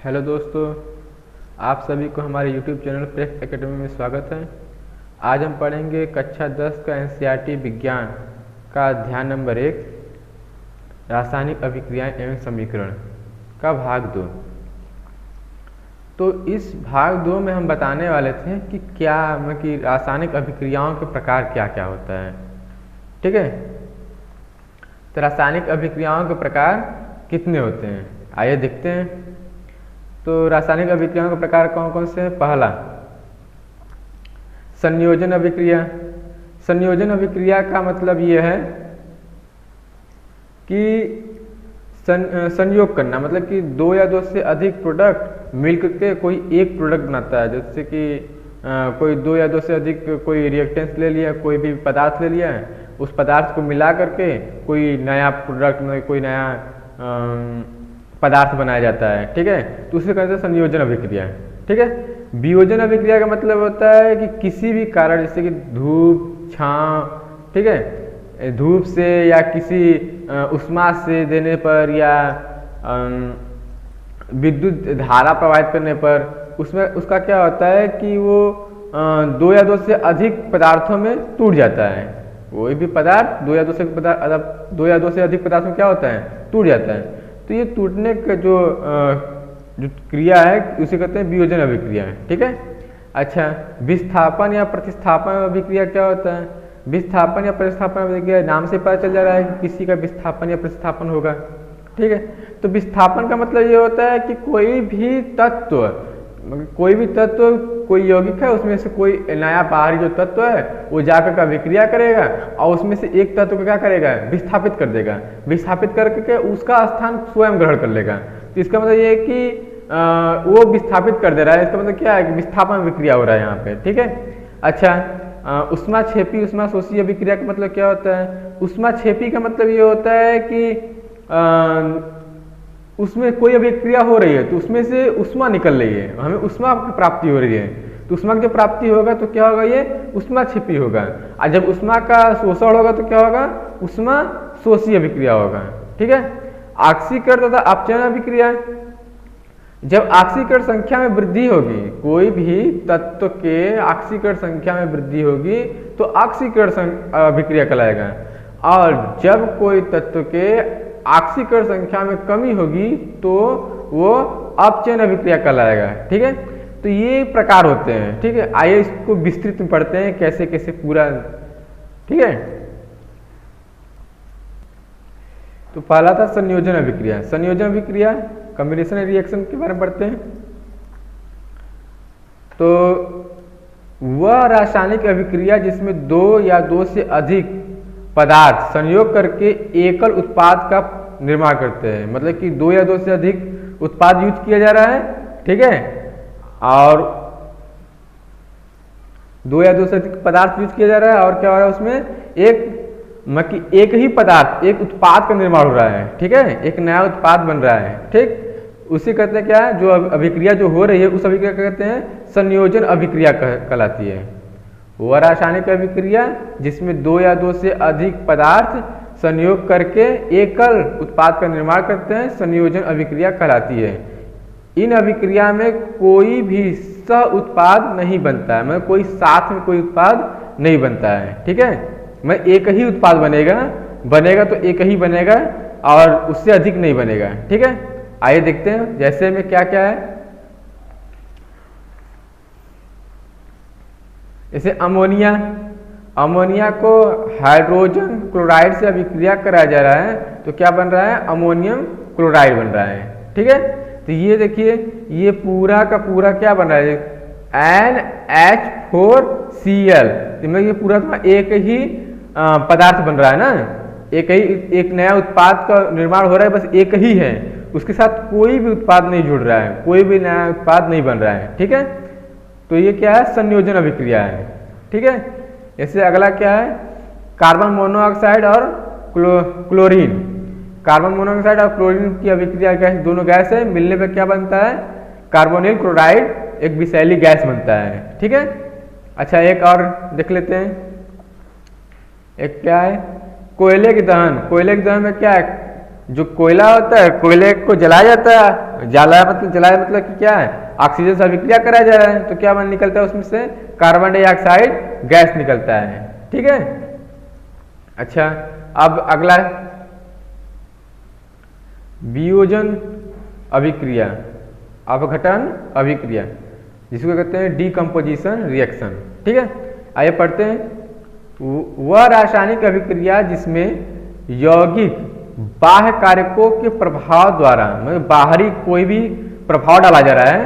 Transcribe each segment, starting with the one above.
Hello दोस्तों, आप सभी को हमारे YouTube चैनल प्रेस एकेडमी में स्वागत है। आज हम पढ़ेंगे कक्षा 10 का एनसीईआरटी विज्ञान का अध्याय नंबर 1 रासायनिक अभिक्रियाएं एवं समीकरण का भाग 2। तो इस भाग 2 में हम बताने वाले थे कि रासायनिक अभिक्रियाओं के प्रकार क्या क्या होता है। ठीक है, तो रासायनिक अभिक्रियाओं के प्रकार कितने होते हैं, आइए देखते हैं। तो रासायनिक अभिक्रियाओं के प्रकार कौन कौन से हैं। पहला, संयोजन अभिक्रिया। संयोजन अभिक्रिया का मतलब ये है कि संयोग करना, मतलब कि दो या दो से अधिक प्रोडक्ट मिलकर के कोई एक प्रोडक्ट बनाता है। जैसे कि कोई दो या दो से अधिक कोई रिएक्टेंस ले लिया, कोई भी पदार्थ ले लिया है, उस पदार्थ को मिला करके कोई नया प्रोडक्ट में कोई नया पदार्थ बनाया जाता है। ठीक है, तो उसे कहते हैं संयोजन अभिक्रिया। ठीक है, वियोजन अभिक्रिया का मतलब होता है कि किसी भी कारण, जैसे कि धूप, छांव, ठीक है, धूप से या किसी उष्मा से देने पर या विद्युत धारा प्रवाहित करने पर उसमें उसका क्या होता है कि वो दो या दो से अधिक पदार्थों में टूट जाता है। कोई भी पदार्थ दो या दो से अधिक पदार्थ में क्या होता है, टूट जाता है। तो ये टूटने का जो क्रिया है उसे कहते हैं वियोजन अभिक्रिया। ठीक है, अच्छा, विस्थापन या प्रतिस्थापन अभिक्रिया क्या होता है। विस्थापन या प्रतिस्थापन अभिक्रिया नाम से पता चल जा रहा है कि किसी का विस्थापन या प्रतिस्थापन होगा। ठीक है, तो विस्थापन का मतलब ये होता है कि कोई भी तत्व कोई यौगिक है, उसमें से कोई नया बाहरी जो तत्व है वो जाकर का अभिक्रिया करेगा और उसमें से एक तत्व को क्या करेगा, विस्थापित कर देगा। विस्थापित करके उसका स्थान स्वयं ग्रहण कर लेगा। तो इसका मतलब ये है कि वो विस्थापित कर दे रहा है। इसका मतलब क्या है कि विस्थापन अभिक्रिया हो रहा है यहाँ पे। ठीक है, अच्छा, ऊष्माक्षेपी ऊष्माशोषी अभिक्रिया का मतलब क्या होता है। ऊष्माक्षेपी का मतलब ये होता है कि उसमें कोई अभिक्रिया हो रही है तो उसमें से ऊष्मा निकल रही है, हमें ऊष्मा की प्राप्ति हो रही है। तो ऊष्मा की जब प्राप्ति होगा तो क्या होगा, ये ऊष्माक्षेपी होगा। और जब ऊष्मा का शोषण होगा तो क्या होगा, ऊष्माशोषी अभिक्रिया होगा। ठीक है, ऑक्सीकरण तथा अपचयन अभिक्रिया। जब ऑक्सीकरण संख्या में वृद्धि होगी, कोई भी तत्व के ऑक्सीकरण संख्या में वृद्धि होगी तो ऑक्सीकरण अभिक्रिया कहलाएगा। और जब कोई तत्व के ऑक्सीकरण संख्या में कमी होगी तो वो अपचयन अभिक्रिया कहलाएगा। ठीक है, तो ये प्रकार होते हैं। ठीक है, आइए इसको विस्तृत में पढ़ते हैं कैसे कैसे पूरा। ठीक है, तो पहला था संयोजन अभिक्रिया। संयोजन अभिक्रिया कॉम्बिनेशन रिएक्शन के बारे में पढ़ते हैं। तो वह रासायनिक अभिक्रिया जिसमें दो या दो से अधिक पदार्थ संयोग करके एकल उत्पाद का निर्माण करते हैं। मतलब कि दो या दो से अधिक उत्पाद यूज किया जा रहा है। ठीक है, और दो या दो से अधिक पदार्थ यूज किया जा रहा है और क्या हो रहा है, उसमें एक ही पदार्थ, एक उत्पाद का निर्माण हो रहा है। ठीक है, एक नया उत्पाद बन रहा है। ठीक, उसे कहते हैं क्या है, जो अभिक्रिया जो हो रही है उस अभिक्रिया कहते हैं संयोजन अभिक्रिया कहलाती है। वह रासायनिक अभिक्रिया जिसमें दो या दो से अधिक पदार्थ संयोग करके एकल उत्पाद का निर्माण करते हैं, संयोजन अभिक्रिया कहलाती है। इन अभिक्रिया में कोई भी सह उत्पाद नहीं बनता है, मतलब कोई साथ में कोई उत्पाद नहीं बनता है। ठीक है, मैं एक ही उत्पाद बनेगा तो एक ही बनेगा और उससे अधिक नहीं बनेगा। ठीक है, आइए देखते हैं जैसे में क्या क्या है। जैसे अमोनिया को हाइड्रोजन क्लोराइड से अभिक्रिया कराया जा रहा है तो क्या बन रहा है, अमोनियम क्लोराइड बन रहा है। ठीक है, तो ये देखिए, ये पूरा का पूरा क्या बन रहा है, NH4Cl। मतलब ये पूरा एक ही पदार्थ बन रहा है ना, एक नया उत्पाद का निर्माण हो रहा है, बस एक ही है, उसके साथ कोई भी उत्पाद नहीं जुड़ रहा है, कोई भी नया उत्पाद नहीं बन रहा है। ठीक है, तो ये क्या है, संयोजन अभिक्रिया है। ठीक है, जैसे अगला क्या है, कार्बन मोनोऑक्साइड और क्लोरीन। कार्बन मोनोऑक्साइड और क्लोरीन की अभिक्रिया गैस, दोनों गैस है, मिलने पर क्या बनता है, कार्बोनिल क्लोराइड, एक विषैली गैस बनता है। ठीक है, अच्छा, एक और देख लेते हैं। एक क्या है, कोयले के दहन। कोयले के दहन में क्या है, जो कोयला होता है, कोयले को जलाया जाता है जलाया मतलब कि क्या है, ऑक्सीजन से अभिक्रिया कराया जा रहा है, तो क्या निकलता है उसमें से, कार्बन डाइऑक्साइड गैस निकलता है। ठीक है। अच्छा, अब अगला वियोजन अभिक्रिया, अपघटन अभिक्रिया, जिसको कहते हैं डीकम्पोजिशन रिएक्शन। ठीक है, आइए पढ़ते हैं। वह रासायनिक अभिक्रिया जिसमें यौगिक बाह्य कारकों के प्रभाव द्वारा, मतलब बाहरी कोई भी प्रभाव डाला जा रहा है,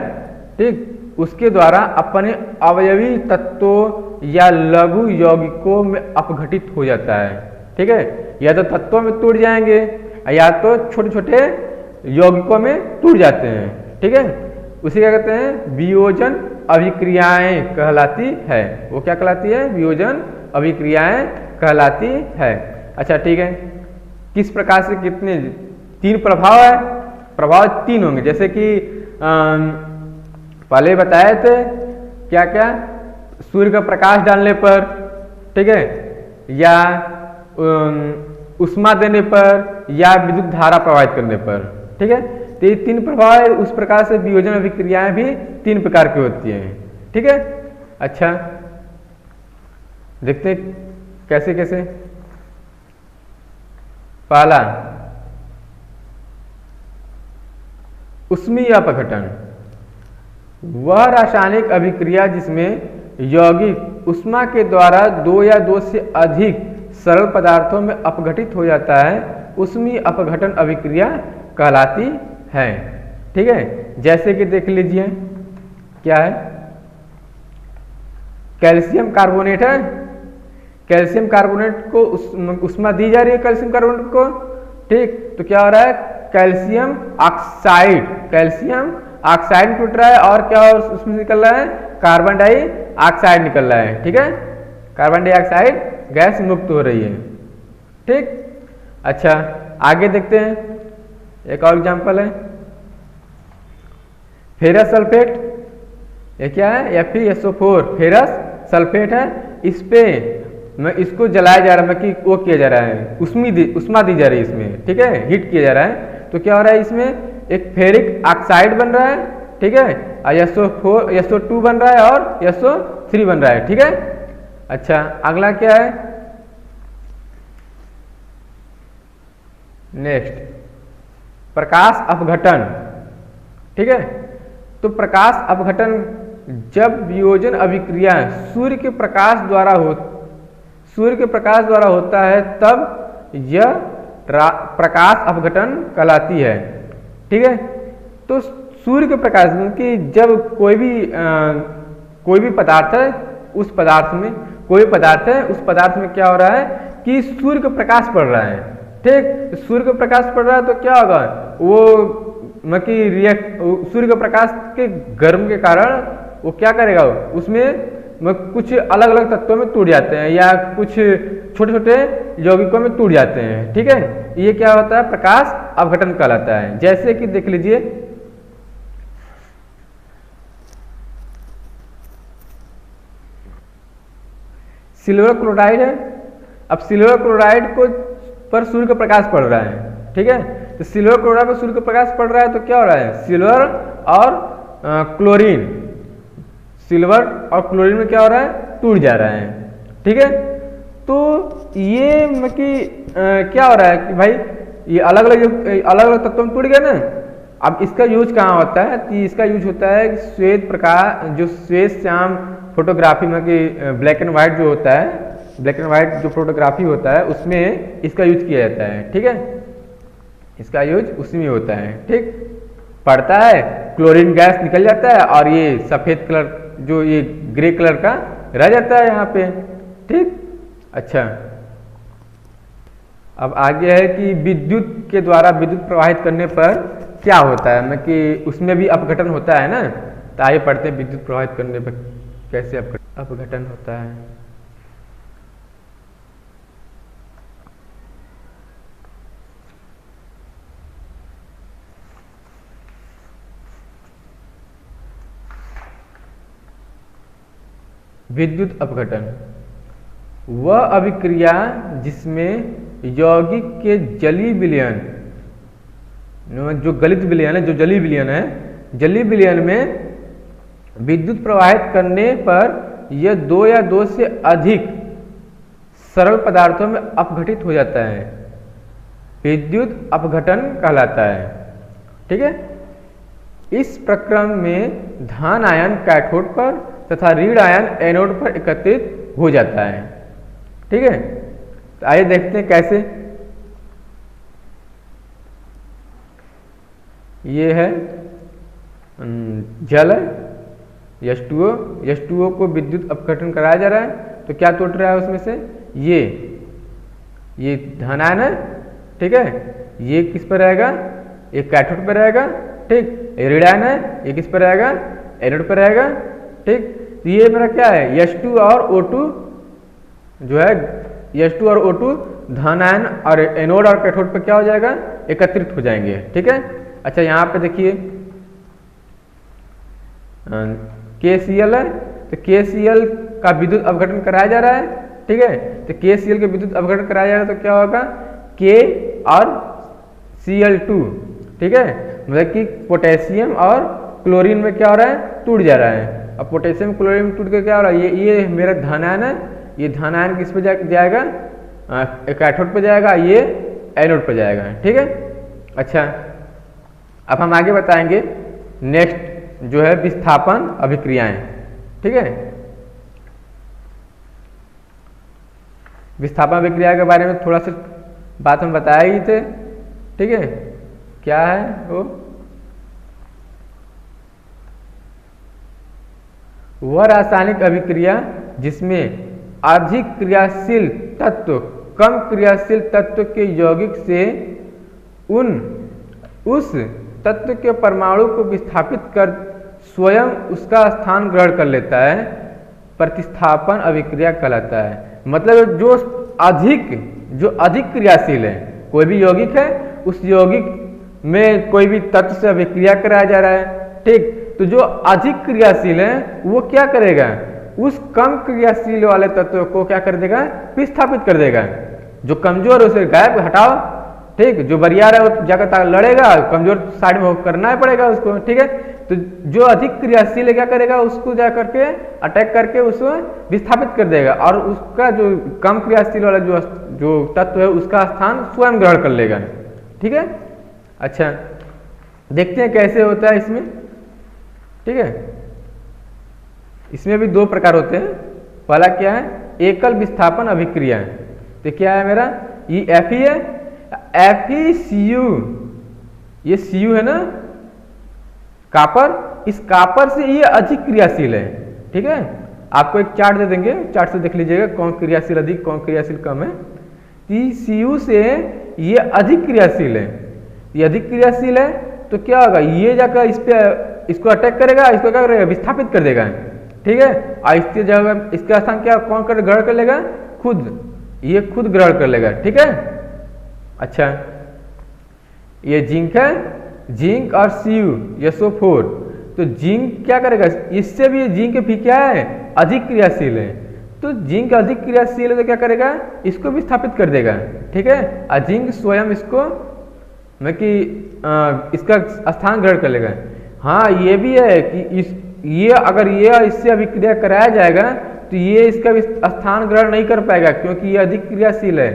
ठीक, उसके द्वारा अपने अवयवी तत्वों या लघु यौगिकों में अपघटित हो जाता है। ठीक है, या तो तत्वों में टूट जाएंगे या तो छोटे छोटे यौगिकों में टूट जाते हैं। ठीक है, उसे क्या कहते हैं, वियोजन अभिक्रियाएं कहलाती है। वो क्या कहलाती है, वियोजन अभिक्रियाएं कहलाती है। अच्छा ठीक है, किस प्रकार से, कितने, 3 प्रभाव है, प्रभाव 3 होंगे, जैसे कि पहले बताए थे क्या क्या, सूर्य का प्रकाश डालने पर, ठीक है, या उष्मा देने पर, या विद्युत धारा प्रवाहित करने पर। ठीक है, तो ये 3 प्रभाव है। उस प्रकार से वियोजन अभिक्रियाएं भी 3 प्रकार की होती हैं। ठीक है। अच्छा, देखते हैं कैसे कैसे। पहला, ऊष्मीय अपघटन, वह रासायनिक अभिक्रिया जिसमें यौगिक ऊष्मा के द्वारा 2 या 2 से अधिक सरल पदार्थों में अपघटित हो जाता है, ऊष्मीय अपघटन अभिक्रिया कहलाती है। ठीक है, जैसे कि देख लीजिए क्या है, कैल्शियम कार्बोनेट है, कैल्शियम कार्बोनेट को उष्मा दी जा रही है कैल्शियम कार्बोनेट को, ठीक, तो क्या हो रहा है, कैल्शियम ऑक्साइड टूट रहा है, और क्या उसमें निकल रहा है, कार्बन डाइऑक्साइड निकल रहा है। ठीक है, कार्बन डाइऑक्साइड गैस मुक्त हो रही है। ठीक। अच्छा, आगे देखते हैं, एक और एग्जांपल है, फेरस सल्फेट, ये क्या है, FeSO4 फेरस सल्फेट है। इस पे मैं इसको जलाया जा रहा है, कि वो किया जा रहा है, उष्मा दी जा रही है इसमें। ठीक है, हीट किया जा रहा है, तो क्या हो रहा है, इसमें एक फेरिक ऑक्साइड बन रहा है। ठीक है, और SO2 बन रहा है और SO3 बन रहा है। ठीक है। अच्छा, अगला क्या है, नेक्स्ट, प्रकाश अपघटन। ठीक है, तो प्रकाश अपघटन जब वियोजन अभिक्रिया सूर्य के प्रकाश द्वारा होता है, तब यह प्रकाश अपघटन कहलाती है। ठीक है, तो सूर्य के प्रकाश की जब कोई भी पदार्थ है, उस पदार्थ में क्या हो रहा है कि सूर्य का प्रकाश पड़ रहा है। ठीक, सूर्य का प्रकाश पड़ रहा है, तो क्या होगा, वो सूर्य के प्रकाश के गर्म के कारण वो क्या करेगा, उसमें कुछ अलग अलग तत्वों में टूट जाते हैं, या कुछ छोटे छोटे यौगिकों में टूट जाते हैं। ठीक है, ये क्या होता है, प्रकाश अपघटन कहलाता है। जैसे कि देख लीजिए, सिल्वर क्लोराइड है। अब सिल्वर क्लोराइड को पर सूर्य का प्रकाश पड़ रहा है। ठीक है, तो सिल्वर क्लोराइड पर सूर्य का प्रकाश पड़ रहा है, तो क्या हो रहा है, सिल्वर और क्लोरीन में क्या हो रहा है, टूट जा रहा है। ठीक है, तो ये क्या हो रहा है कि भाई ये अलग अलग तत्वों में टूट गए ना। अब इसका यूज कहाँ होता है, तो इसका यूज होता है श्वेत प्रकाश, जो श्वेत श्याम फोटोग्राफी में कि ब्लैक एंड व्हाइट जो होता है, ब्लैक एंड व्हाइट जो फोटोग्राफी होता है, उसमें इसका यूज किया जाता है। ठीक है, इसका यूज उसी में होता है। ठीक, पड़ता है, क्लोरीन गैस निकल जाता है, और ये सफेद कलर, जो ये ग्रे कलर का रह जाता है यहाँ पे। ठीक। अच्छा, अब आगे है कि विद्युत के द्वारा विद्युत प्रवाहित करने पर क्या होता है, कि उसमें भी अपघटन होता है ना। तो आइए पढ़ते हैं विद्युत प्रवाहित करने पर कैसे अपघटन होता है। विद्युत अपघटन वह अभिक्रिया जिसमें यौगिक के जलीय विलयन जो गलित विलयन है, जो जलीय विलयन है, जलीय विलयन में विद्युत प्रवाहित करने पर यह दो या दो से अधिक सरल पदार्थों में अपघटित हो जाता है, विद्युत अपघटन कहलाता है। ठीक है। इस प्रक्रम में धन आयन कैथोड पर तथा ऋण आयन एनोड पर एकत्रित हो जाता है। ठीक है। तो आइए देखते हैं कैसे। ये है जल है, H2O, H2O को विद्युत अपघटन कराया जा रहा है, तो क्या टूट रहा है उसमें से, ये धन आयन है। ठीक है। ये किस पर रहेगा, ये कैथोड पर रहेगा। ठीक। ये ऋण आयन है, ये किस पर रहेगा, एनोड पर रहेगा। ठीक। तो ये मेरा क्या है, H2 और O2 जो है, H2 और O2 धन आयन और एनोड और कैथोड पर क्या हो जाएगा, एकत्रित हो जाएंगे। ठीक है। अच्छा, यहाँ पे देखिए KCl है, तो KCl का विद्युत अपघटन कराया जा रहा है। ठीक है। तो KCl के विद्युत अपघटन कराया जा रहा है तो क्या होगा, K और Cl2। ठीक है। मतलब कि पोटेशियम और क्लोरीन में क्या हो रहा है, टूट जा रहा है। अब पोटेशियम क्लोरीन में टूट के क्या हो रहा है, ये मेरा धन आयन है, ये धन आयन किस पे जाएगा, कैथोड पे जाएगा, ये एनोड पे जाएगा। ठीक है। अच्छा, अब हम आगे बताएंगे नेक्स्ट जो है विस्थापन अभिक्रियाएं। ठीक है। विस्थापन अभिक्रिया के बारे में थोड़ा सा बात हम बताए ही थे। ठीक है। क्या है वो, वह रासायनिक अभिक्रिया जिसमें अधिक क्रियाशील तत्व कम क्रियाशील तत्व के यौगिक से उस तत्व के परमाणु को विस्थापित कर स्वयं उसका स्थान ग्रहण कर लेता है, प्रतिस्थापन अभिक्रिया कहलाता है। मतलब जो अधिक क्रियाशील है, कोई भी यौगिक है, उस यौगिक में कोई भी तत्व से अभिक्रिया कराया जा रहा है। ठीक। तो जो अधिक क्रियाशील है वो क्या करेगा, उस कम क्रियाशील वाले तत्व को क्या कर देगा, विस्थापित कर देगा। जो कमजोर है उसे गायब हटाओ। ठीक। जो बरियार है वो जाकर लड़ेगा, कमजोर साइड में करना ही पड़ेगा उसको। ठीक है। तो जो अधिक क्रियाशील है क्या करेगा, उसको जा करके अटैक करके उसको विस्थापित कर देगा, और उसका जो कम क्रियाशील वाला जो तत्व है उसका स्थान स्वयं ग्रहण कर लेगा। ठीक है। अच्छा, देखते हैं कैसे होता है इसमें। ठीक है। इसमें भी दो प्रकार होते हैं। पहला क्या है, एकल विस्थापन अभिक्रिया। तो क्या है मेरा, ये Fe है, FeCu, ये Cu है ना, कॉपर, इस कॉपर से ये अधिक क्रियाशील है। ठीक है। आपको एक चार्ट दे देंगे, चार्ट से देख लीजिएगा कौन क्रियाशील अधिक, कौन क्रियाशील कम है। Cu से ये अधिक क्रियाशील है, ये अधिक क्रियाशील है, तो क्या होगा, ये जाकर इस पे इसको अटैक करेगा, इसको क्या करेगा, विस्थापित कर देगा। ठीक है। और इसके जगह इसका स्थान क्या कौन कर ग्रहण कर लेगा, खुद, ये खुद ग्रहण कर लेगा। ठीक है। अच्छा, ये जिंक है, जिंक और Cu SO4, तो जिंक क्या करेगा, इससे भी जिंक भी क्या है, अधिक क्रियाशील है। तो जिंक अधिक क्रियाशील है तो क्या करेगा, इसको भी स्थापित कर देगा। ठीक है। और जिंक स्वयं इसको मतलब कि इसका स्थान ग्रहण कर लेगा। हाँ, ये भी है कि ये अगर ये इससे अभिक्रिया कराया जाएगा तो ये इसका भी स्थान ग्रहण नहीं कर पाएगा, क्योंकि ये अधिक क्रियाशील है।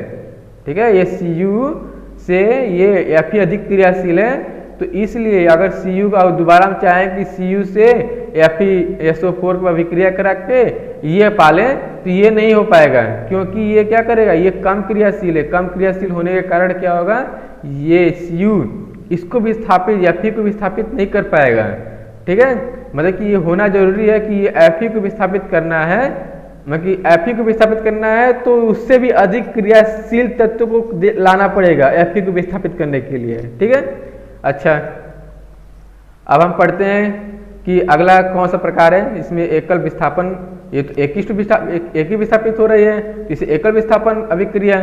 ठीक है। ये Cu से ये Fe अधिक क्रियाशील है, तो इसलिए अगर Cu का दोबारा हम चाहें कि Cu से FeSO4 पर अभिक्रिया करा के ये पालें, तो ये नहीं हो पाएगा, क्योंकि ये क्या करेगा, ये कम क्रियाशील है। कम क्रियाशील होने के कारण क्या होगा, ये Cu इसको भी स्थापित, Fe को भी स्थापित नहीं कर पाएगा। ठीक है। मतलब कि ये होना जरूरी है कि ये Fe को विस्थापित करना है, मतलब कि Fe को विस्थापित करना है तो उससे भी अधिक क्रियाशील तत्व को लाना पड़ेगा Fe को विस्थापित करने के लिए। ठीक है। अच्छा, अब हम पढ़ते हैं कि अगला कौन सा प्रकार है। इसमें एकल विस्थापन, ये तो एक ही विस्थापित हो रही है, तो इसे एकल विस्थापन अभिक्रिया।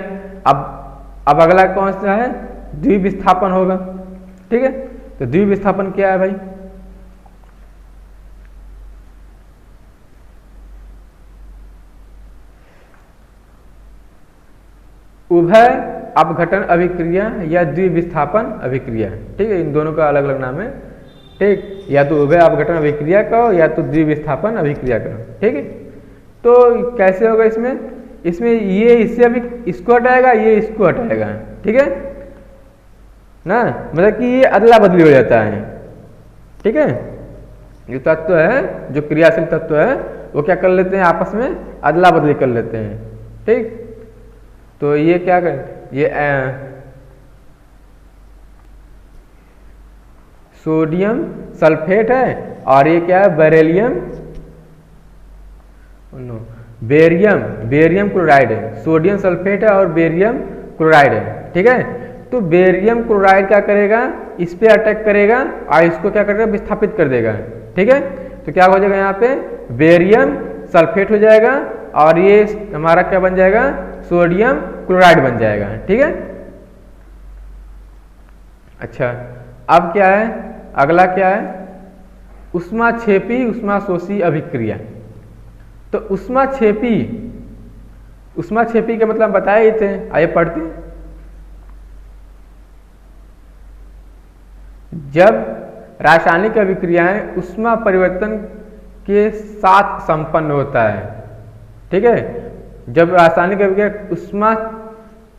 अब अगला कौन सा है, द्विविस्थापन होगा। ठीक है। तो द्विविस्थापन क्या है भाई, उभय अपघटन अभिक्रिया या द्विविस्थापन अभिक्रिया। ठीक है, इन दोनों का अलग अलग नाम है। ठीक, या तो उभय अपघटन अभिक्रिया कहो या तो द्विविस्थापन अभिक्रिया कहो। ठीक है, तो कैसे होगा इसमें? इसमें ये इससे अभी इसको हटाएगा, ये इसको हटाएगा। ठीक है ना, मतलब कि ये अदला बदली हो जाता है। ठीक है, जो तत्व है, जो क्रियाशील तत्व है, वो क्या कर लेते हैं, आपस में अदला बदली कर लेते हैं। ठीक, तो ये क्या कर, ये सोडियम सल्फेट है और ये क्या है, बेरिलियम बेरियम क्लोराइड है। सोडियम सल्फेट है और बेरियम क्लोराइड है। ठीक है, तो बेरियम क्लोराइड क्या करेगा, इस पे अटैक करेगा और इसको क्या करेगा, विस्थापित कर देगा। ठीक है, तो क्या हो जाएगा, यहाँ पे बेरियम सल्फेट हो जाएगा और ये हमारा क्या बन जाएगा, सोडियम क्लोराइड बन जाएगा। ठीक है, अच्छा अब क्या है, अगला क्या है, ऊष्माक्षेपी ऊष्माशोषी अभिक्रिया। तो ऊष्माक्षेपी का मतलब बताए ही थे, आइए पढ़ते हैं। जब रासायनिक अभिक्रियाएं ऊष्मा परिवर्तन के साथ संपन्न होता है। ठीक है, जब रासायनिक अभिक्रिया ऊष्मा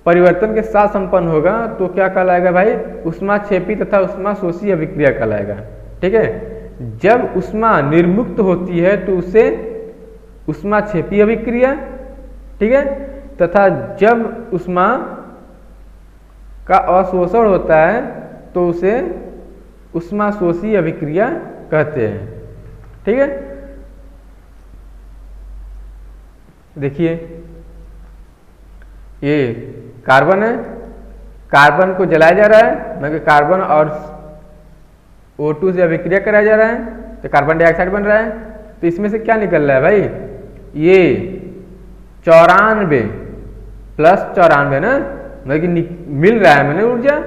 परिवर्तन के साथ संपन्न होगा तो क्या कहलाएगा भाई, ऊष्माक्षेपी तथा ऊष्माशोषी अभिक्रिया कहलाएगा। ठीक है, जब ऊष्मा निर्मुक्त होती है तो उसे ऊष्माक्षेपी अभिक्रिया। ठीक है, तथा जब ऊष्मा का अवशोषण होता है तो उसे ऊष्माशोषी अभिक्रिया कहते हैं। ठीक है, देखिए ये कार्बन है, कार्बन को जलाया जा रहा है, मतलब कार्बन और O2 से अभिक्रिया कराया जा रहा है तो कार्बन डाइऑक्साइड बन रहा है। तो इसमें से क्या निकल रहा है भाई, ये 94 प्लस 94 ना, मतलब कि मिल रहा है मैंने ऊर्जा,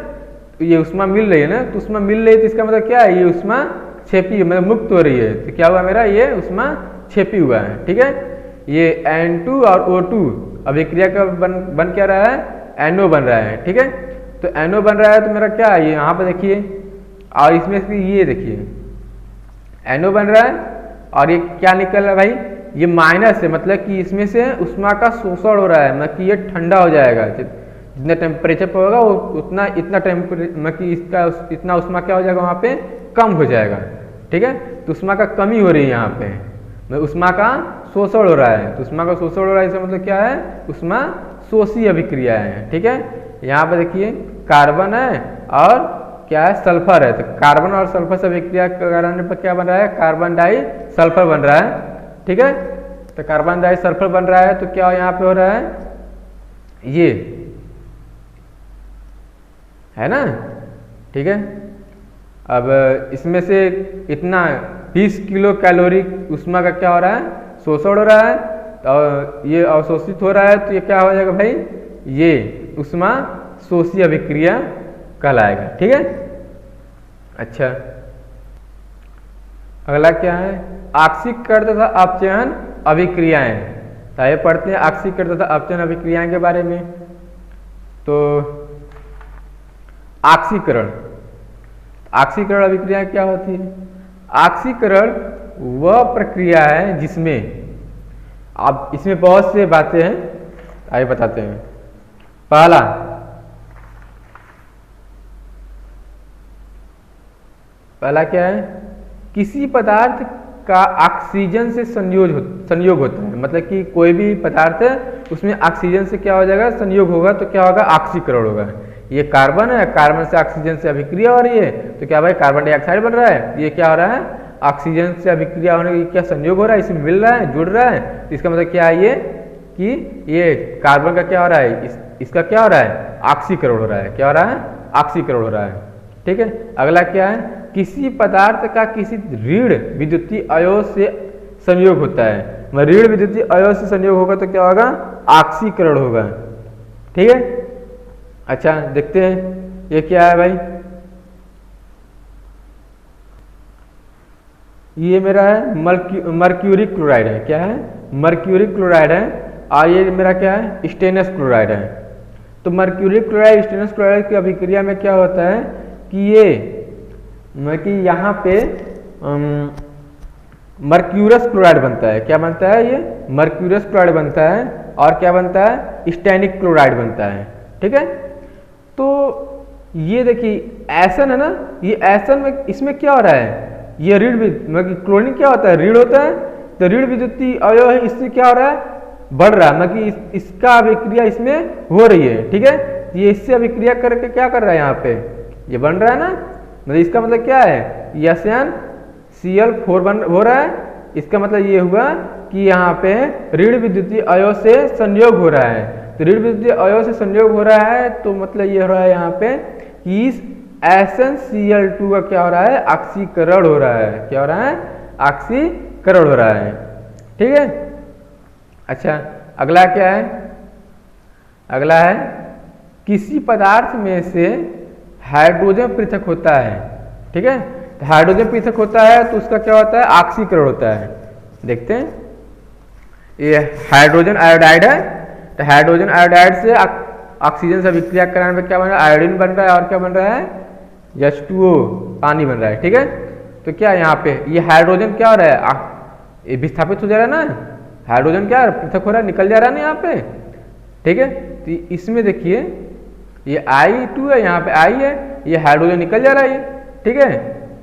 तो ये ऊष्मा मिल रही है ना, तो ऊष्मा मिल रही है तो इसका मतलब क्या है, ये ऊष्मा क्षेपी मतलब मुक्त हो रही है। तो क्या हुआ मेरा, ये ऊष्मा क्षेपी हुआ है। ठीक है, ये N2 और O2 अभिक्रिया का बन क्या रहा है, NO बन रहा है। ठीक है, तो NO बन रहा है तो मेरा क्या है, ये यहाँ पर देखिए, और इसमें से ये देखिए NO बन रहा है और ये क्या निकल रहा है भाई, ये माइनस है, मतलब कि इसमें से ऊष्मा का शोषण हो रहा है, मतलब कि ये ठंडा हो जाएगा। जितना टेम्परेचर पर होगा वो उतना इतना मतलब कि इसका इतना ऊष्मा क्या हो जाएगा, वहाँ पे कम हो जाएगा। ठीक है, तो ऊष्मा का कमी हो रही है यहाँ पे, मतलब ऊष्मा का शोषण हो रहा है। तो ऊष्मा का शोषण हो रहा है, इसका मतलब क्या है, ऊष्मा शोषी अभिक्रिया है। ठीक है, यहाँ पे देखिए कार्बन है और क्या है, सल्फर है। तो कार्बन और सल्फर से अभिक्रिया कराने पर क्या बन रहा है, कार्बन डाई सल्फर बन रहा है। ठीक है, तो कार्बन डाई सल्फर बन रहा है तो क्या यहाँ पे हो रहा है, ये है ना। ठीक है, अब इसमें से इतना 20 किलो कैलोरी ऊष्मा का क्या हो रहा है, शोषण हो रहा है, तो ये अवशोषित हो रहा है, तो ये क्या हो जाएगा भाई, ये ऊष्मा शोषी अभिक्रिया कहलाएगा। ठीक है, अच्छा अगला क्या है, आक्सीकरण तथा अपचयन अभिक्रियाएं। तो ये पढ़ते हैं आक्सीकरण तथा अपचयन अभिक्रियाएं के बारे में। तो आक्सीकरण अभिक्रिया क्या होती है, आक्सीकरण वह प्रक्रिया है जिसमें, अब इसमें बहुत से बातें हैं, आइए बताते हैं। पहला क्या है, किसी पदार्थ का ऑक्सीजन से संयोग होता है, मतलब कि कोई भी पदार्थ है उसमें ऑक्सीजन से क्या हो जाएगा, संयोग होगा, तो क्या होगा, ऑक्सीकरण होगा। ये कार्बन है, कार्बन से ऑक्सीजन से अभिक्रिया हो रही है, तो क्या भाई कार्बन डाइऑक्साइड बन रहा है। ये क्या हो रहा है, ऑक्सीजन से अभिक्रिया होने की क्या संयोग हो रहा है, इसमें मिल रहा है, जुड़ रहा है। तो इसका मतलब क्या है, ये कि ये कार्बन का क्या हो रहा है, इसका क्या हो रहा है, ऑक्सीकरण हो रहा है। क्या हो रहा है, ऑक्सीकरण हो रहा है। ठीक है, अगला क्या है, किसी पदार्थ का किसी ऋण विद्युतीय अयस्क से संयोग होता है, ऋण विद्युतीय अयस्क से संयोग होगा तो क्या होगा, ऑक्सीकरण होगा। ठीक है, अच्छा देखते हैं ये क्या है भाई, ये मेरा है मर्क्यूरी क्लोराइड है। क्या है, मर्क्यूरी क्लोराइड है। और ये मेरा क्या है, स्टेनस क्लोराइड है। तो मर्क्यूरी क्लोराइड स्टेनस क्लोराइड की अभिक्रिया में क्या होता है कि यहाँ पे मर्क्यूरस क्लोराइड बनता है। क्या बनता है? ये मर्क्यूरस क्लोराइड बनता है। और क्या बनता है? स्टैनिक क्लोराइड बनता है। ठीक है, तो ये देखिए एसन है ना, ये एसन में इसमें क्या हो रहा है, ये ऋण मतलब क्लोरीन क्या होता है? ऋण होता है। तो ऋण विद्युतीय अवयव है, इससे क्या हो रहा है? बढ़ रहा है, मतलब इसका अभिक्रिया इसमें हो रही है। ठीक है, ये इससे अभिक्रिया करके क्या कर रहा है? यहाँ पे ये बन रहा है ना, मतलब इसका मतलब क्या है? SnCl4 बन हो रहा है। इसका मतलब ये हुआ कि यहाँ पे ऋण विद्युतीय अयव से संयोग हो रहा है। तो ऋण विद्युतीय अयव से संयोग हो रहा है, तो मतलब ये हो रहा है यहाँ पे कि इस SnCl2 का क्या हो रहा है? ऑक्सीकरण हो रहा है। क्या हो रहा है? ऑक्सीकरण हो रहा है। ठीक है, अच्छा अगला क्या है? अगला है किसी पदार्थ में से हाइड्रोजन पृथक होता है। ठीक है, तो हाइड्रोजन पृथक होता है तो उसका क्या होता है? ऑक्सीकरण होता है। देखते हैं, ये हाइड्रोजन आयोडाइड है, तो हाइड्रोजन आयोडाइड से ऑक्सीजन से अभिक्रिया कराने पर क्या बन रहा है? आयोडीन बन रहा है। और क्या बन रहा है? H2O, पानी बन रहा है। ठीक है, तो क्या यहाँ पे ये हाइड्रोजन क्या हो रहा है? ये विस्थापित हो जा रहा है ना, हाइड्रोजन क्या पृथक हो रहा है, निकल जा रहा है ना यहाँ पे। ठीक है, तो इसमें देखिए ये I2 है, यहाँ पे I है, ये हाइड्रोजन निकल जा रहा है। ठीक है,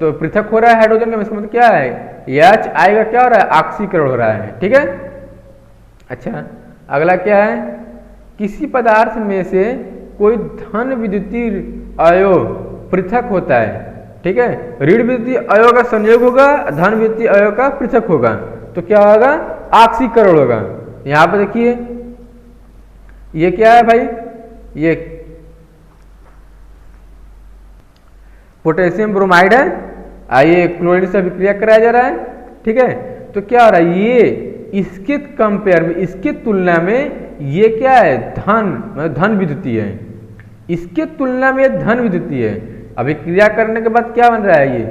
तो पृथक हो रहा है हाइड्रोजन का, इसका मतलब क्या है? HI का क्या हो रहा है? ऑक्सीकरण हो रहा है। ठीक है, अच्छा अगला क्या है? किसी पदार्थ में से कोई धन विद्युतीय अयव पृथक होता है। ठीक है, ऋण विद्युतीय अयव का संयोग होगा, धन विद्युतीय अयव का पृथक होगा, तो क्या होगा? ऑक्सीकरण होगा। यहाँ पे देखिए ये क्या है भाई? ये पोटेशियम ब्रोमाइड है, आइए क्लोरीन से अभिक्रिया कराया जा रहा है। ठीक है, तो क्या हो रहा है? ये इसके कंपेयर में, इसके तुलना में ये क्या है? धन, मतलब धन विद्युतीय है। इसके तुलना में ये धन विद्युतीय है। अभिक्रिया करने के बाद क्या बन रहा है? ये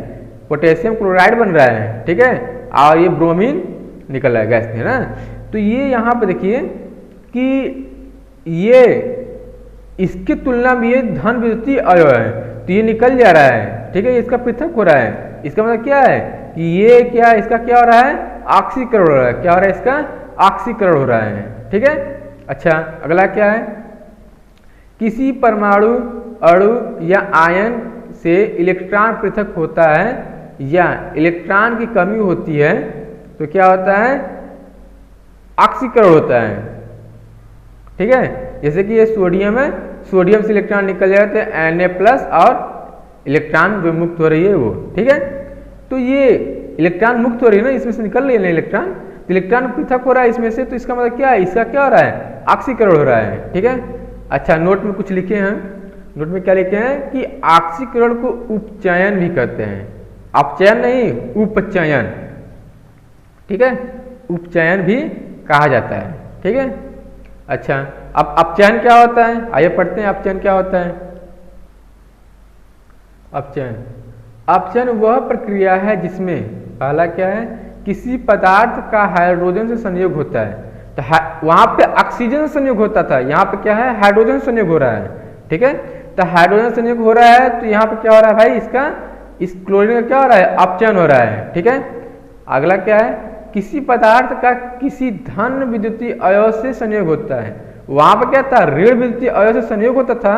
पोटेशियम क्लोराइड बन रहा है। ठीक है, और ये ब्रोमीन निकल रहा है गैस है ना। तो ये यहाँ पे देखिए कि ये इसकी तुलना में ये धन विद्युतीय अयव है, तो ये निकल जा रहा है। ठीक है, इसका पृथक हो रहा है। इसका मतलब क्या है कि ये क्या, इसका क्या हो रहा है? ऑक्सीकरण हो रहा है। क्या हो रहा है? इसका ऑक्सीकरण हो रहा है। ठीक है, अच्छा अगला क्या है? किसी परमाणु, अणु या आयन से इलेक्ट्रॉन पृथक होता है या इलेक्ट्रॉन की कमी होती है, तो क्या होता है? ऑक्सीकरण होता है। ठीक है, जैसे कि ये सोडियम है, सोडियम से इलेक्ट्रॉन निकल जाते हैं Na+ और इलेक्ट्रॉन जो मुक्त हो रही है वो। ठीक है, तो ये इलेक्ट्रॉन मुक्त हो रही है ना, इसमें से निकल रही है ना इलेक्ट्रॉन, तो इलेक्ट्रॉन पृथक हो रहा है इसमें से, तो इसका मतलब क्या है? इसका क्या हो रहा है? ऑक्सीकरण हो रहा है। ठीक है, अच्छा नोट में कुछ लिखे हैं, नोट में क्या लिखे हैं कि ऑक्सीकरण को उपचयन भी कहते हैं। अपचयन नहीं, उपचयन। ठीक है, उपचयन भी कहा जाता है। ठीक है, अच्छा अब अपचयन क्या होता है? आइए पढ़ते हैं अपचयन क्या होता है। अपचयन, अपचयन वह प्रक्रिया है जिसमें पहला क्या है? किसी पदार्थ का हाइड्रोजन से संयोग होता है। तो वहां पे ऑक्सीजन से संयोग होता था, यहाँ पे क्या है? हाइड्रोजन संयोग हो रहा है। ठीक है, तो हाइड्रोजन संयोग हो रहा है, तो यहाँ पे क्या हो रहा है भाई? इसका, इस क्लोरीन का क्या हो रहा है? अपचयन हो रहा है। ठीक है, अगला क्या है? किसी पदार्थ का किसी धन विद्युतीय अयव से संयोग होता है। वहां पर क्या था? ऋण विद्युतीय अयव से संयोग होता था,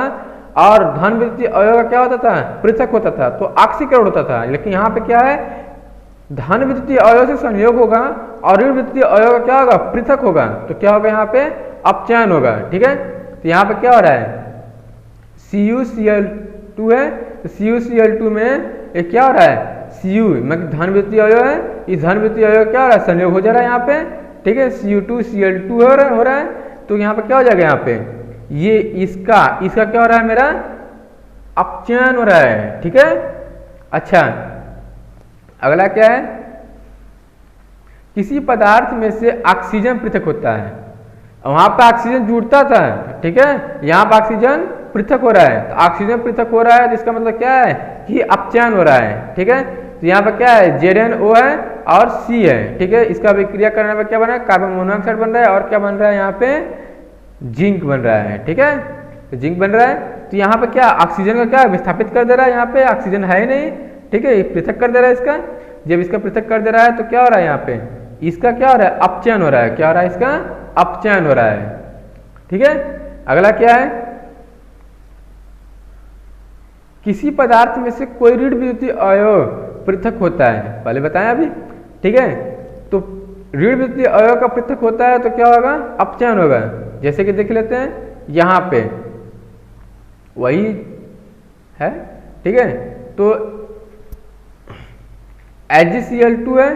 और धन विद्युतीय अयव का क्या होता था? पृथक होता था, तो ऑक्सीकरण होता था। लेकिन यहाँ पे क्या है? धन विद्युतीय अयव से संयोग होगा और ऋण विद्युतीय अयव का क्या होगा? पृथक होगा, तो क्या होगा? यहाँ पे अपचयन होगा। ठीक है, तो यहाँ पे क्या हो रहा है? CuCl2 है, तो CuCl2 में ये क्या हो रहा है? Cu मतलब धन विद्युतीय अयव है, इस धन विद्युतीय अयव क्या हो रहा है? संयोग हो जा रहा है यहाँ पे। ठीक है, Cu2Cl2 हो रहा है, तो यहाँ पे क्या हो जाएगा? यहाँ पे ये इसका क्या हो रहा है? मेरा अपचयन हो रहा है। ठीक है, अच्छा अगला क्या है? किसी पदार्थ में से ऑक्सीजन पृथक होता है। वहां पर ऑक्सीजन जुड़ता था, ठीक है, यहाँ पर ऑक्सीजन पृथक हो रहा है। तो ऑक्सीजन पृथक हो रहा है, तो इसका मतलब क्या है कि अपचयन हो रहा है। ठीक है, तो यहाँ पर क्या है? ZnO है और C है। ठीक है, इसका अभिक्रिया करने पर क्या बन रहा है? कार्बन मोनोऑक्साइड बन रहा है, और क्या बन रहा है? यहाँ पे जिंक बन रहा है। ठीक है, तो जिंक बन रहा है। तो यहाँ पे क्या ऑक्सीजन का क्या विस्थापित कर दे रहा है, यहाँ पे ऑक्सीजन है ही नहीं, ठीक है, पृथक कर दे रहा है इसका। जब इसका पृथक कर दे रहा है तो क्या हो रहा है, यहाँ पे इसका क्या हो रहा है, अपचयन हो रहा है। क्या हो रहा है, इसका अपचयन हो रहा है, ठीक है। अगला क्या है, किसी पदार्थ में से कोई ऋण विद्युतीय अवयव पृथक होता है, पहले बताया अभी, ठीक है। तो ऋण विद्युतीय अवयव का पृथक होता है तो क्या होगा, अपचयन होगा। जैसे कि देख लेते हैं यहाँ पे वही है, ठीक है। तो HgCl2 है,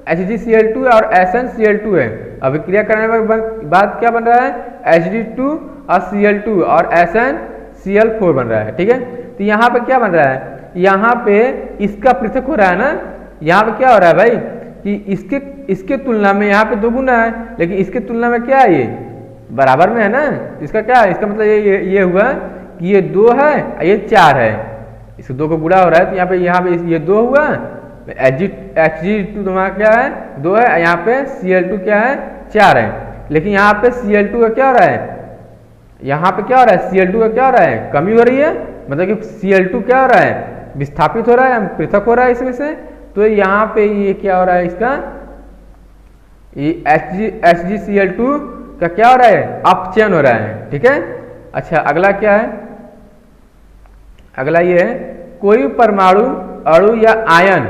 HgCl2 है और SnCl2 है। अभिक्रिया करने के बाद क्या बन रहा है, Hd2 और Cl2 और SnCl4 बन रहा है, ठीक है। तो यहाँ पे क्या बन रहा है, यहाँ पे इसका पृथक हो रहा है ना। यहाँ पे क्या हो रहा है भाई कि इसके तुलना में यहाँ पे 2 गुना है, लेकिन इसके तुलना में क्या है, ये बराबर में है ना। इसका क्या है, इसका मतलब ये हुआ कि ये 2 है, ये 4 है, इसको 2 को गुणा हो रहा है। तो यहाँ पे ये 2 हुआ, Hg2 तुम्हारा क्या है, 2 है, यहाँ पे Cl2 क्या है, 4 है। लेकिन यहाँ पे Cl2 का क्या हो रहा है, यहाँ पे क्या हो रहा है, Cl2 का क्या हो रहा है, कमी हो रही है। मतलब कि Cl2 क्या हो रहा है, विस्थापित हो रहा है, पृथक हो रहा है इसमें से। तो यहाँ पे ये क्या हो रहा है, इसका ये HgCl2 का क्या हो रहा है, अपचयन हो रहा है, ठीक है। अच्छा अगला क्या है, अगला ये है, कोई परमाणु, अणु या आयन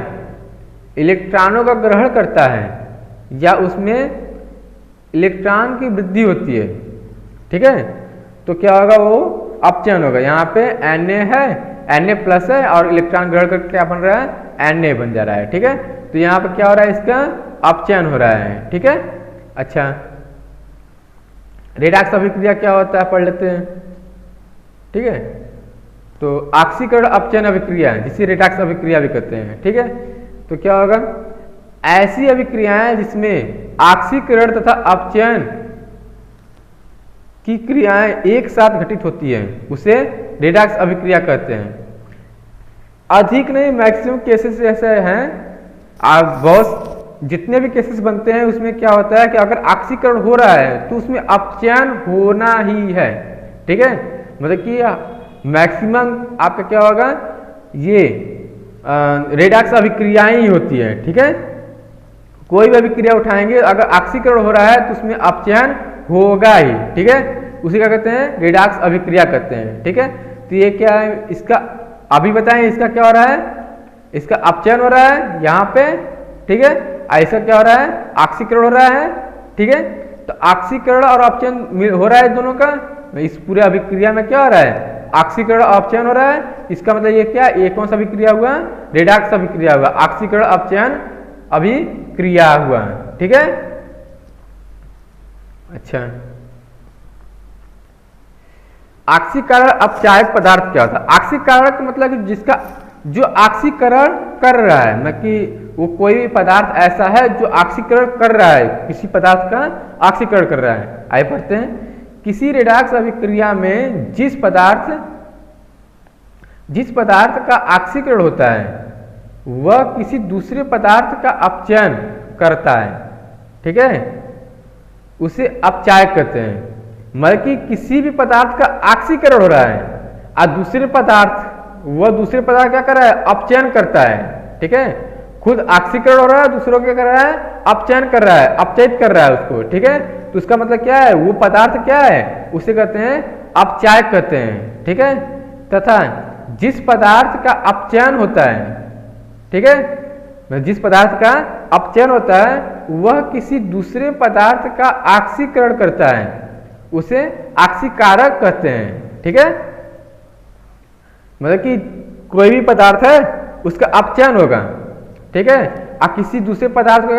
इलेक्ट्रॉनों का ग्रहण करता है या उसमें इलेक्ट्रॉन की वृद्धि होती है, ठीक है। तो क्या होगा, वो अपचयन होगा। यहाँ पे Na है, Na प्लस है और इलेक्ट्रॉन ग्रहण करके क्या बन रहा है, Na बन जा रहा है, ठीक है। तो यहाँ पे क्या हो रहा है, इसका अपचयन हो रहा है, ठीक है। अच्छा रेडॉक्स अभिक्रिया क्या होता है, पढ़ लेते हैं, ठीक है। तो ऑक्सीकरण अपचयन अभिक्रिया जिसे रेडॉक्स अभिक्रिया भी कहते हैं, ठीक है। तो क्या होगा, ऐसी अभिक्रियाएं जिसमें ऑक्सीकरण तथा अपचयन की क्रियाएं एक साथ घटित होती हैं उसे रेडॉक्स अभिक्रिया कहते हैं। अधिक नहीं, मैक्सिमम केसेस ऐसे हैं, बहुत जितने भी केसेस बनते हैं उसमें क्या होता है कि अगर ऑक्सीकरण हो रहा है तो उसमें अपचयन होना ही है, ठीक है। मतलब कि मैक्सिमम आपका क्या होगा, ये रेडॉक्स अभिक्रियाएं ही होती है, ठीक है। कोई भी अभिक्रिया उठाएंगे अगर ऑक्सीकरण हो रहा है तो उसमें अपचयन होगा ही, ठीक है। उसी क्या कहते हैं, रेडॉक्स अभिक्रिया कहते हैं, ठीक है। तो ये क्या है, इसका अभी बताएं, इसका क्या हो रहा है, इसका अपचयन हो रहा है यहाँ पे, ठीक है। ऐसा क्या हो रहा है, ऑक्सीकरण हो रहा है, ठीक है। तो ऑक्सीकरण और अपचयन हो रहा है दोनों का, इस पूरे अभिक्रिया में क्या हो रहा है, ऑक्सीकरण अपचयन हो रहा है। इसका मतलब ये क्या, ये कौन सा अभिक्रिया हुआ, रेडॉक्स अभिक्रिया हुआ, ऑक्सीकरण अपचयन अभिक्रिया हुआ, ठीक है। अच्छा ऑक्सीकरण अपचायक पदार्थ क्या होता है, ऑक्सीकरण का मतलब कि जिसका जो ऑक्सीकरण कर रहा है, मतलब कि वो कोई भी पदार्थ ऐसा है जो ऑक्सीकरण कर रहा है, किसी पदार्थ का ऑक्सीकरण कर रहा है। आइए पढ़ते हैं, किसी रेडॉक्स अभिक्रिया में जिस पदार्थ का ऑक्सीकरण होता है वह किसी दूसरे पदार्थ का अपचयन करता है, ठीक है, उसे अपचायक कहते हैं। मतलब कि किसी भी पदार्थ का ऑक्सीकरण हो रहा है और दूसरे पदार्थ क्या कर रहा है, अपचयन करता है, ठीक है। खुद ऑक्सीकरण हो रहा है, दूसरों क्या कर रहा है, अपचयन कर रहा है, अपचयित कर रहा है उसको, ठीक है। तो उसका मतलब क्या है, वो पदार्थ क्या है, उसे कहते हैं अपचायक कहते हैं, ठीक है। तथा जिस पदार्थ का अपचयन होता है, ठीक है, जिस पदार्थ का अपचयन होता है वह किसी दूसरे पदार्थ का ऑक्सीकरण करता है उसे ऑक्सीकारक कहते हैं, ठीक है। मतलब कि कोई भी पदार्थ है उसका अपचयन होगा, ठीक है, और किसी दूसरे पदार्थ को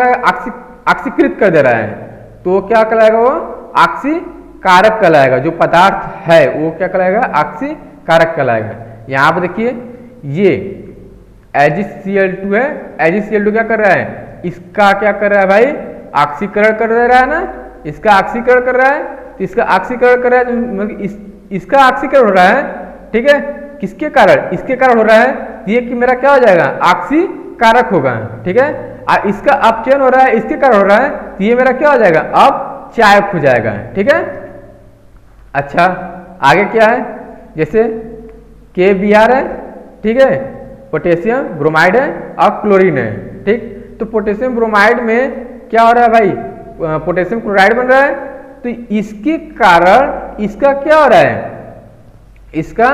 ऑक्सीकृत कर दे रहा है तो वो क्या कहलाएगा, वो ऑक्सीकारक कहलाएगा। जो पदार्थ है वो क्या कहलाएगा, ऑक्सीकारक कहलाएगा। यहाँ पर देखिए ये AgCl2 है, AgCl2 क्या कर रहा है, इसका क्या कर रहा है भाई, ऑक्सीकरण कर दे रहा है ना, इसका ऑक्सीकरण कर रहा है, तो इसका ऑक्सीकरण कर रहा है तो मतलब इसका ऑक्सीकरण हो रहा है, ठीक है। किसके कारण, इसके कारण हो रहा है, ये कि मेरा क्या हो जाएगा, ऑक्सीकारक होगा, ठीक है। और इसका अपचयन हो रहा है, इसके कारण हो रहा है, तो ये मेरा क्या हो जाएगा, अपचायक हो जाएगा, ठीक है। अच्छा आगे क्या है, जैसे KBr है, ठीक है, पोटेशियम ब्रोमाइड है और क्लोरीन है, ठीक। तो पोटेशियम ब्रोमाइड में क्या हो रहा है भाई, पोटेशियम क्लोराइड बन रहा है, तो इसके कारण इसका क्या हो रहा है, इसका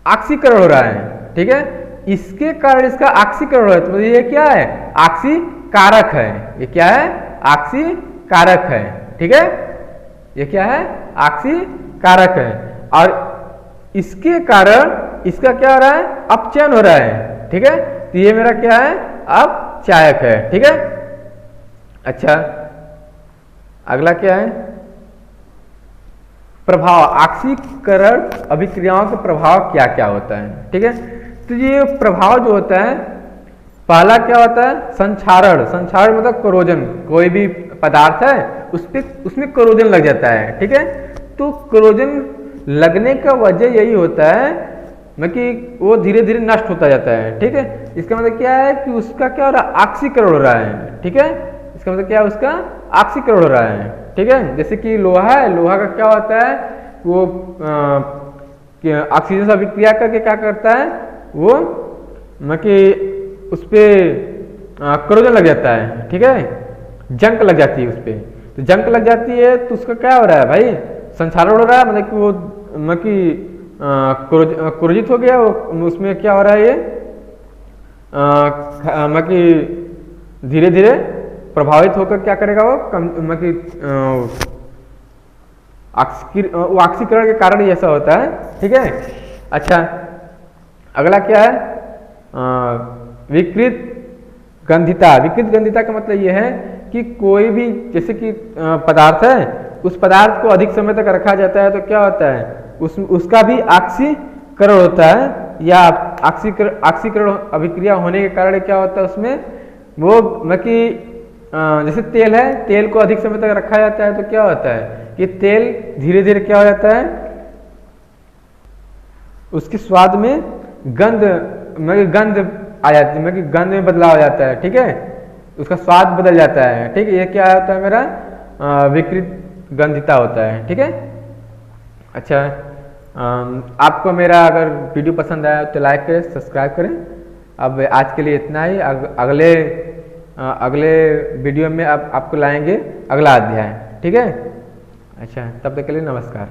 ऑक्सीकरण हो रहा है, ठीक है। इसके कारण इसका ऑक्सीकरण हो रहा है, तो ये क्या है, ऑक्सीकारक है। ये क्या है, ऑक्सीकारक है, ठीक है। ये क्या है, ऑक्सीकारक है। और इसके कारण इसका क्या हो रहा है, अपचयन हो रहा है, ठीक है। तो ये मेरा क्या है, अपचायक है, ठीक है। अच्छा, अगला क्या है, प्रभाव, ऑक्सीकरण अभिक्रियाओं के प्रभाव क्या क्या होता है, ठीक है। तो ये प्रभाव जो होता है, पहला क्या होता है, संक्षारण। संक्षारण मतलब कोरोजन, कोई भी पदार्थ है उसमें कोरोजन लग जाता है, ठीक है। तो कोरोजन लगने का वजह यही होता है कि वो धीरे धीरे नष्ट होता जाता है, ठीक है। इसका मतलब क्या है कि उसका क्या हो रहा है, ऑक्सीकरण हो रहा है, ठीक है। इसका मतलब क्या है, उसका ऑक्सीकरण हो रहा है, ठीक है। जैसे कि लोहा है, लोहा का क्या होता है, वो ऑक्सीजन से अभिक्रिया करके क्या करता है, वो उस पर कोरोजन लग जाता है, ठीक है, जंक लग जाती है उस पर। तो जंक लग जाती है तो उसका क्या हो रहा है भाई, संक्षारण हो रहा है, मतलब कि वो कोरोजित हो गया, उसमें क्या हो रहा है, ये धीरे धीरे प्रभावित होकर क्या करेगा, वो ऑक्सीकरण के कारण ही ऐसा होता है, ठीक है। अच्छा, अगला क्या है, विकृत गंधिता। विकृत गंधिता का मतलब यह है कि कोई भी, जैसे कि पदार्थ है, उस पदार्थ को अधिक समय तक रखा जाता है तो क्या होता है, उसका भी ऑक्सीकरण होता है, या ऑक्सीकरण अभिक्रिया होने के कारण क्या होता है उसमें, वो जैसे तेल है, तेल को अधिक समय तक रखा जाता है तो क्या होता है कि तेल धीरे धीरे क्या हो जाता है, उसके स्वाद में गंध आ जाती है, गंध में बदलाव हो जाता है, ठीक है, उसका स्वाद बदल जाता है, ठीक है। ये क्या होता है, मेरा विकृत गंधिता होता है, ठीक है। अच्छा, आपको मेरा अगर वीडियो पसंद आया तो लाइक करें, सब्सक्राइब करें। अब आज के लिए इतना ही, अगले वीडियो में आपको लाएंगे अगला अध्याय, ठीक है। अच्छा, तब तक के लिए नमस्कार।